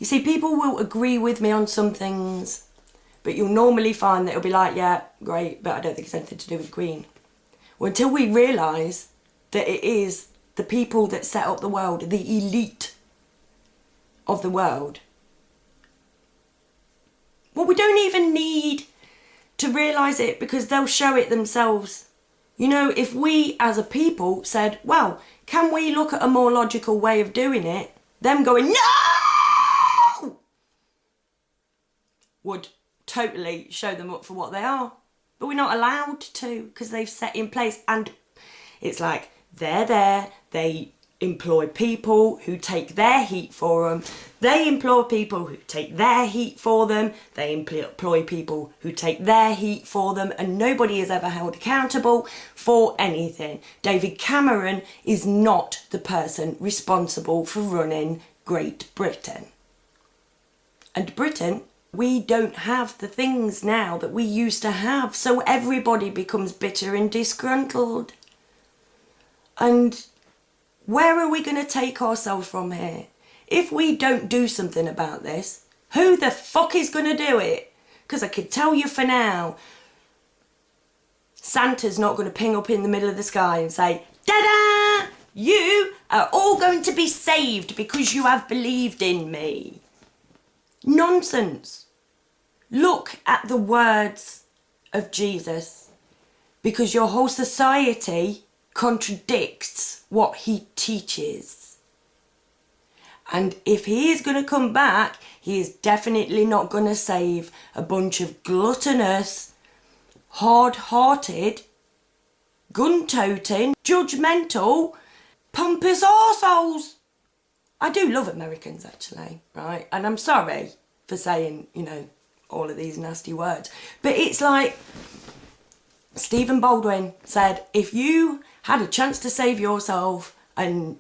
You see, people will agree with me on some things, but you'll normally find that it'll be like, yeah, great, but I don't think it's anything to do with the Queen. Well, until we realise that it is the people that set up the world, the elite of the world. Well, we don't even need to realise it because they'll show it themselves. You know, if we as a people said, well, can we look at a more logical way of doing it? Them going, no! Would totally show them up for what they are. But we're not allowed to because they've set in place. And it's like, they're there, they employ people who take their heat for them. They employ people who take their heat for them. They employ people who take their heat for them. And nobody is ever held accountable for anything. David Cameron is not the person responsible for running Great Britain. And Britain, we don't have the things now that we used to have. So everybody becomes bitter and disgruntled. And where are we going to take ourselves from here? If we don't do something about this, who the fuck is going to do it? Because I could tell you for now, Santa's not going to ping up in the middle of the sky and say, ta-da! You are all going to be saved because you have believed in me. Nonsense. Look at the words of Jesus, because your whole society contradicts what he teaches. And if he is going to come back, he is definitely not going to save a bunch of gluttonous, hard-hearted, gun-toting, judgmental, pompous arseholes. I do love Americans, actually, right? And I'm sorry for saying, you know, all of these nasty words. But it's like Stephen Baldwin said, if you had a chance to save yourself, and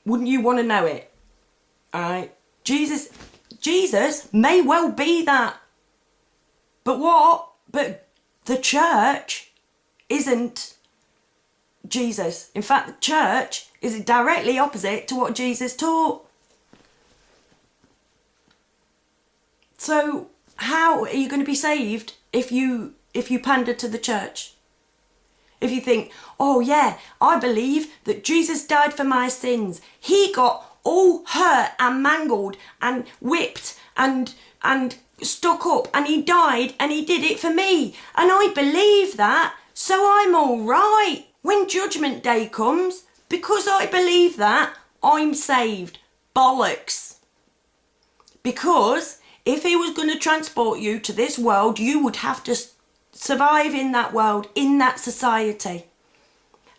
wouldn't you want to know it? All right? Jesus may well be that. But what? But the church isn't Jesus. In fact, the church is directly opposite to what Jesus taught. So how are you going to be saved if you pander to the church? If you think, oh yeah, I believe that Jesus died for my sins. He got all hurt and mangled and whipped and stuck up, and he died and he did it for me. And I believe that, so I'm all right. When Judgment Day comes, because I believe that, I'm saved. Bollocks. Because if he was going to transport you to this world, you would have to survive in that world, in that society.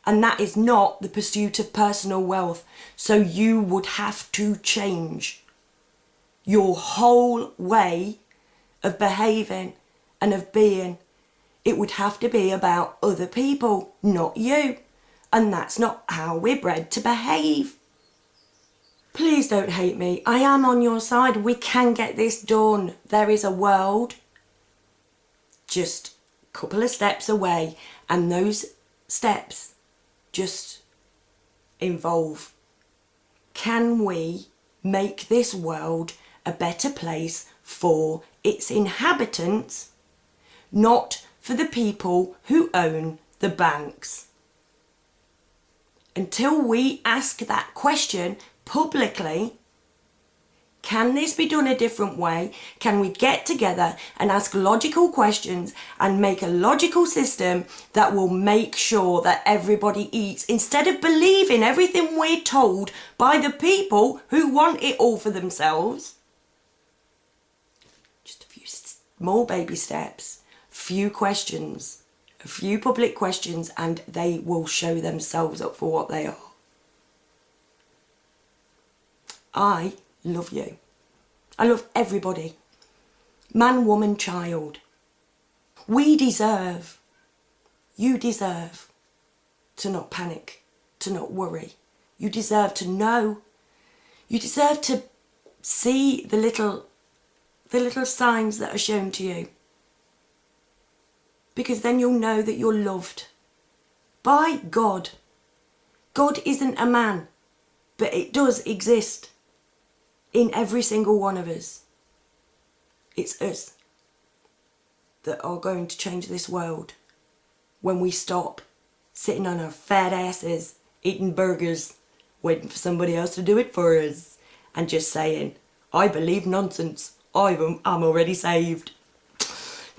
And that is not the pursuit of personal wealth. So you would have to change your whole way of behaving and of being. It would have to be about other people, not you. And that's not how we're bred to behave. Please don't hate me. I am on your side. We can get this done. There is a world just a couple of steps away, and those steps just involve, can we make this world a better place for its inhabitants, not for the people who own the banks? Until we ask that question publicly, can this be done a different way? Can we get together and ask logical questions and make a logical system that will make sure that everybody eats, instead of believing everything we're told by the people who want it all for themselves? Just a few small baby steps, few questions, a few public questions, and they will show themselves up for what they are. I love you. I love everybody. Man, woman, child. We deserve, you deserve to not panic, to not worry. You deserve to know. You deserve to see the little signs that are shown to you. Because then you'll know that you're loved by God. God isn't a man, but it does exist. in every single one of us. It's us that are going to change this world when we stop sitting on our fat asses, eating burgers, waiting for somebody else to do it for us, and just saying, I believe nonsense, I'm already saved.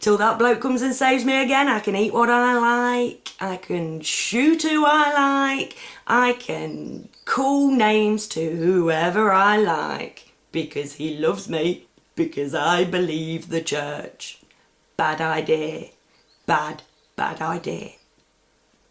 Till that bloke comes and saves me again, I can eat what I like, I can shoot who I like, I can call names to whoever I like, because he loves me, because I believe the church. Bad idea. Bad idea.